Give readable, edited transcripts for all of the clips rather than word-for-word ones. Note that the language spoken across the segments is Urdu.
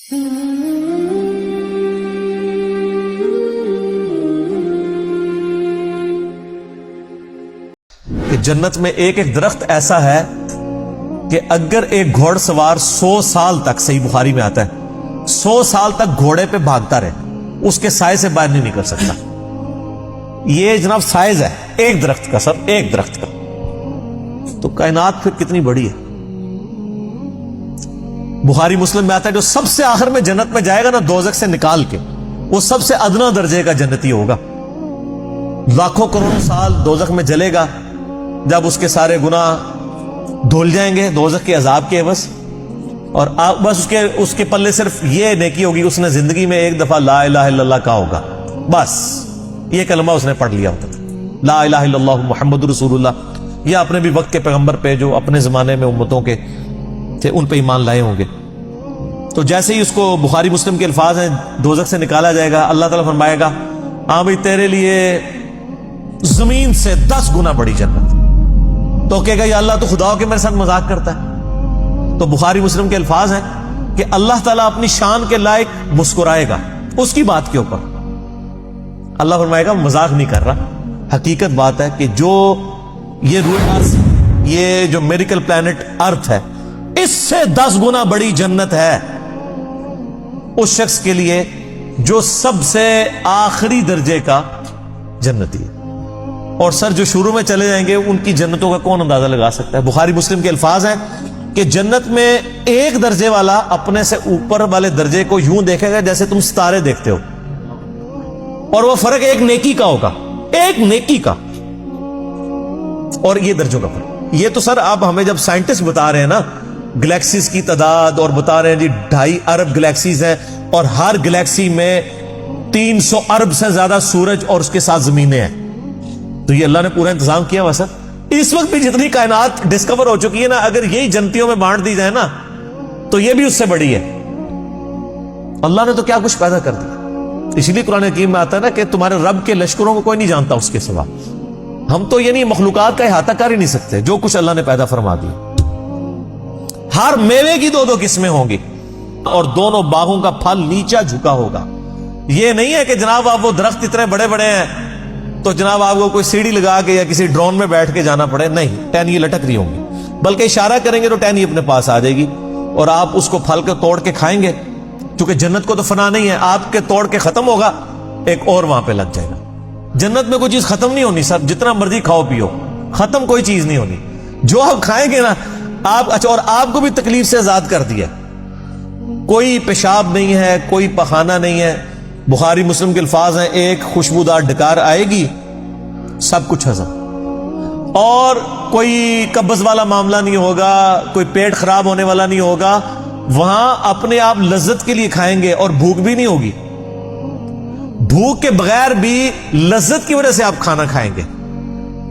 کہ جنت میں ایک ایک درخت ایسا ہے کہ اگر ایک گھوڑ سوار 100 سال تک، صحیح بخاری میں آتا ہے، 100 سال تک گھوڑے پہ بھاگتا رہے، اس کے سائے سے باہر نہیں نکل سکتا۔ یہ جناب سائز ہے ایک درخت کا، سر ایک درخت کا، تو کائنات پھر کتنی بڑی ہے۔ بخاری مسلم میں آتا ہے جو سب سے آخر میں جنت میں جائے گا نا دوزخ سے نکال کے، وہ سب سے ادنا درجے کا جنتی ہوگا، لاکھوں کروڑوں سال دوزخ میں جلے گا، جب اس کے سارے گناہ دھل جائیں گے دوزخ کے عذاب کے عوض، اور بس اس کے پلے صرف یہ نیکی ہوگی، اس نے زندگی میں ایک دفعہ لا الہ الا اللہ کہا ہوگا، بس یہ کلمہ اس نے پڑھ لیا ہوتا تھا، لا الہ الا اللہ محمد رسول اللہ، یا اپنے بھی وقت کے پیغمبر پہ جو اپنے زمانے میں امتوں کے تھے ان پہ ایمان لائے ہوں گے۔ تو جیسے ہی اس کو، بخاری مسلم کے الفاظ ہیں، دوزخ سے نکالا جائے گا، اللہ تعالیٰ فرمائے گا ہاں بھائی تیرے لیے زمین سے 10 گنا بڑی جنت۔ تو کہے گا یا اللہ تو خدا کے میرے ساتھ مذاق کرتا ہے؟ تو بخاری مسلم کے الفاظ ہیں کہ اللہ تعالیٰ اپنی شان کے لائق مسکرائے گا اس کی بات کے اوپر، اللہ فرمائے گا مذاق نہیں کر رہا، حقیقت بات ہے کہ جو یہ روح، یہ جو میریکل پلانٹ ارتھ ہے، اس سے 10 گنا بڑی جنت ہے اس شخص کے لیے جو سب سے آخری درجے کا جنتی ہے۔ اور سر جو شروع میں چلے جائیں گے ان کی جنتوں کا کون اندازہ لگا سکتا ہے؟ بخاری مسلم کے الفاظ ہیں کہ جنت میں ایک درجے والا اپنے سے اوپر والے درجے کو یوں دیکھے گا جیسے تم ستارے دیکھتے ہو، اور وہ فرق ایک نیکی کا ہوگا، ایک نیکی کا، اور یہ درجوں کا فرق۔ یہ تو سر آپ ہمیں جب سائنٹسٹ بتا رہے ہیں نا گلیکسیز کی تعداد، اور بتا رہے ہیں جی 2.5 ارب گلیکسیز ہیں، اور ہر گلیکسی میں 300 ارب سے زیادہ سورج اور اس کے ساتھ زمینیں ہیں، تو یہ اللہ نے پورا انتظام کیا ہوا سر۔ اس وقت بھی جتنی کائنات ڈسکور ہو چکی ہے نا، اگر یہی جنتیوں میں بانٹ دی جائے نا تو یہ بھی اس سے بڑی ہے۔ اللہ نے تو کیا کچھ پیدا کر دیا، اسی لیے قرآن حکیم میں آتا ہے نا کہ تمہارے رب کے لشکروں کو کوئی نہیں جانتا اس کے سوا۔ ہم تو یعنی مخلوقات کا احاطہ کر ہی نہیں سکتے جو کچھ اللہ نے پیدا فرما دیا۔ ہر میوے کی 2 قسمیں ہوں گی، اور دونوں باغوں کا پھل نیچا جھکا ہوگا۔ یہ نہیں ہے کہ جناب آپ وہ درخت اتنے بڑے بڑے ہیں تو جناب آپ کو کوئی سیڑھی لگا کے یا کسی ڈرون میں بیٹھ کے جانا پڑے، نہیں، ٹہنی لٹک رہی ہوں گی، بلکہ اشارہ کریں گے تو ٹہنی اپنے پاس آ جائے گی، اور آپ اس کو پھل کے توڑ کے کھائیں گے، کیونکہ جنت کو تو فنا نہیں ہے، آپ کے توڑ کے ختم ہوگا، ایک اور وہاں پہ لگ جائے گا۔ جنت میں کوئی چیز ختم نہیں ہونی سر، جتنا مرضی کھاؤ پیو، ختم کوئی چیز نہیں ہونی، جو آپ کھائیں گے نا آپ، اچھا، اور آپ کو بھی تکلیف سے آزاد کر دیا، کوئی پیشاب نہیں ہے، کوئی پخانہ نہیں ہے۔ بخاری مسلم کے الفاظ ہیں ایک خوشبودار ڈکار آئے گی، سب کچھ ہضم، اور کوئی قبض والا معاملہ نہیں ہوگا، کوئی پیٹ خراب ہونے والا نہیں ہوگا، وہاں اپنے آپ لذت کے لیے کھائیں گے اور بھوک بھی نہیں ہوگی، بھوک کے بغیر بھی لذت کی وجہ سے آپ کھانا کھائیں گے،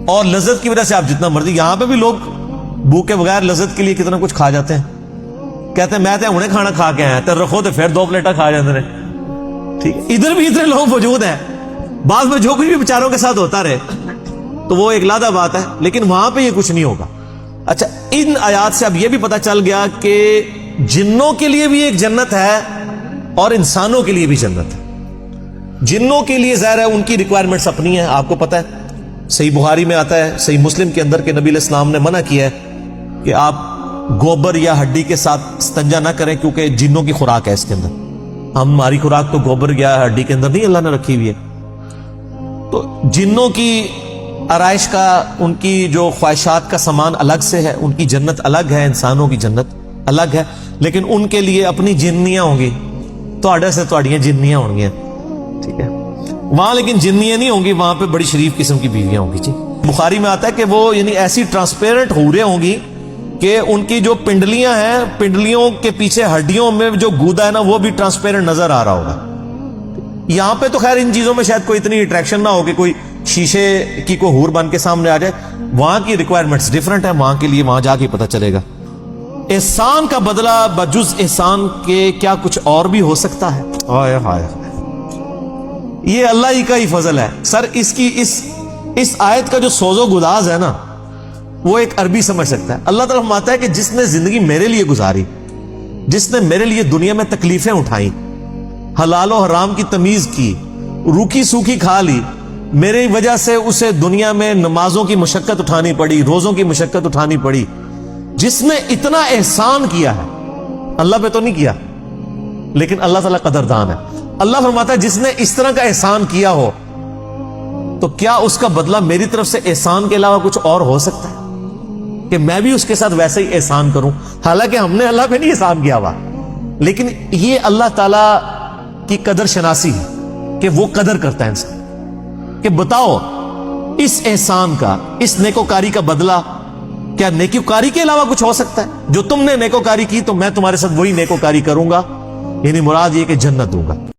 اور لذت کی وجہ سے آپ جتنا مرضی، یہاں پہ بھی لوگ بھوک کے بغیر لذت کے لیے کتنا کچھ کھا جاتے ہیں، کہتے ہیں میں تو انہیں کھانا کھا کے آیا، تو رکھو تو پھر 2 پلیٹیں کھا جاتے ہیں، ٹھیک ہے، ادھر بھی اتنے لوگ موجود ہیں، بعض میں جو کچھ بھی بیچاروں کے ساتھ ہوتا رہے تو وہ ایک لادہ بات ہے، لیکن وہاں پہ یہ کچھ نہیں ہوگا۔ اچھا، ان آیات سے اب یہ بھی پتہ چل گیا کہ جنوں کے لیے بھی ایک جنت ہے اور انسانوں کے لیے بھی جنت ہے۔ جنوں کے لیے ظاہر ہے ان کی ریکوائرمنٹس اپنی ہیں، آپ کو پتہ ہے، صحیح بخاری میں آتا ہے، صحیح مسلم کے اندر کہ نبی علیہ السلام نے منع کیا ہے کہ آپ گوبر یا ہڈی کے ساتھ استنجا نہ کریں، کیونکہ جنوں کی خوراک ہے اس کے اندر۔ ہماری خوراک تو گوبر یا ہڈی کے اندر نہیں اللہ نے رکھی ہوئی ہے۔ تو جنوں کی آرائش کا، ان کی جو خواہشات کا سامان الگ سے ہے، ان کی جنت الگ ہے، انسانوں کی جنت الگ ہے، لیکن ان کے لیے اپنی جنیاں ہوں گی، تواڈے سے تواڈیاں جنیاں ہوں گی، ٹھیک ہے، وہاں لیکن جنیاں نہیں ہوں گی، وہاں پہ بڑی شریف قسم کی بیویاں ہوں گی۔ جی بخاری میں آتا ہے کہ وہ یعنی ایسی ٹرانسپیرنٹ حوریں ہوں گی کہ ان کی جو پنڈلیاں ہیں، پنڈلیوں کے پیچھے ہڈیوں میں جو گودا ہے نا وہ بھی ٹرانسپیرنٹ نظر آ رہا ہوگا۔ یہاں پہ تو خیر ان چیزوں میں شاید کوئی اتنی اٹریکشن نہ ہو کہ کوئی شیشے کی کوئی حور بن کے سامنے آ جائے، وہاں کی ریکوائرمنٹس ڈیفرنٹ ہے، وہاں کے لیے وہاں جا کے پتہ چلے گا۔ احسان کا بدلہ بجز احسان کے کیا کچھ اور بھی ہو سکتا ہے؟ ہائے ہائے، یہ اللہ ہی کا ہی فضل ہے سر۔ اس آیت کا جو سوز و گداز ہے نا وہ ایک عربی سمجھ سکتا ہے۔ اللہ تعالیٰ فرماتا ہے کہ جس نے زندگی میرے لیے گزاری، جس نے میرے لیے دنیا میں تکلیفیں اٹھائیں، حلال و حرام کی تمیز کی، روکھی سوکھی کھا لی، میری وجہ سے اسے دنیا میں نمازوں کی مشقت اٹھانی پڑی، روزوں کی مشقت اٹھانی پڑی، جس نے اتنا احسان کیا ہے، اللہ پہ تو نہیں کیا لیکن اللہ تعالیٰ قدردان ہے۔ اللہ فرماتا ہے جس نے اس طرح کا احسان کیا ہو تو کیا اس کا بدلہ میری طرف سے احسان کے علاوہ کچھ اور ہو سکتا ہے کہ میں بھی اس کے ساتھ ویسے ہی احسان کروں؟ حالانکہ ہم نے اللہ پہ نہیں احسان کیا ہوا، لیکن یہ اللہ تعالیٰ کی قدر شناسی ہے کہ وہ قدر کرتا ہے انسان کہ بتاؤ اس احسان کا، اس نیکوکاری کا بدلہ کیا نیکوکاری کے علاوہ کچھ ہو سکتا ہے؟ جو تم نے نیکوکاری کی تو میں تمہارے ساتھ وہی نیکوکاری کروں گا، یعنی مراد یہ کہ جنت دوں گا۔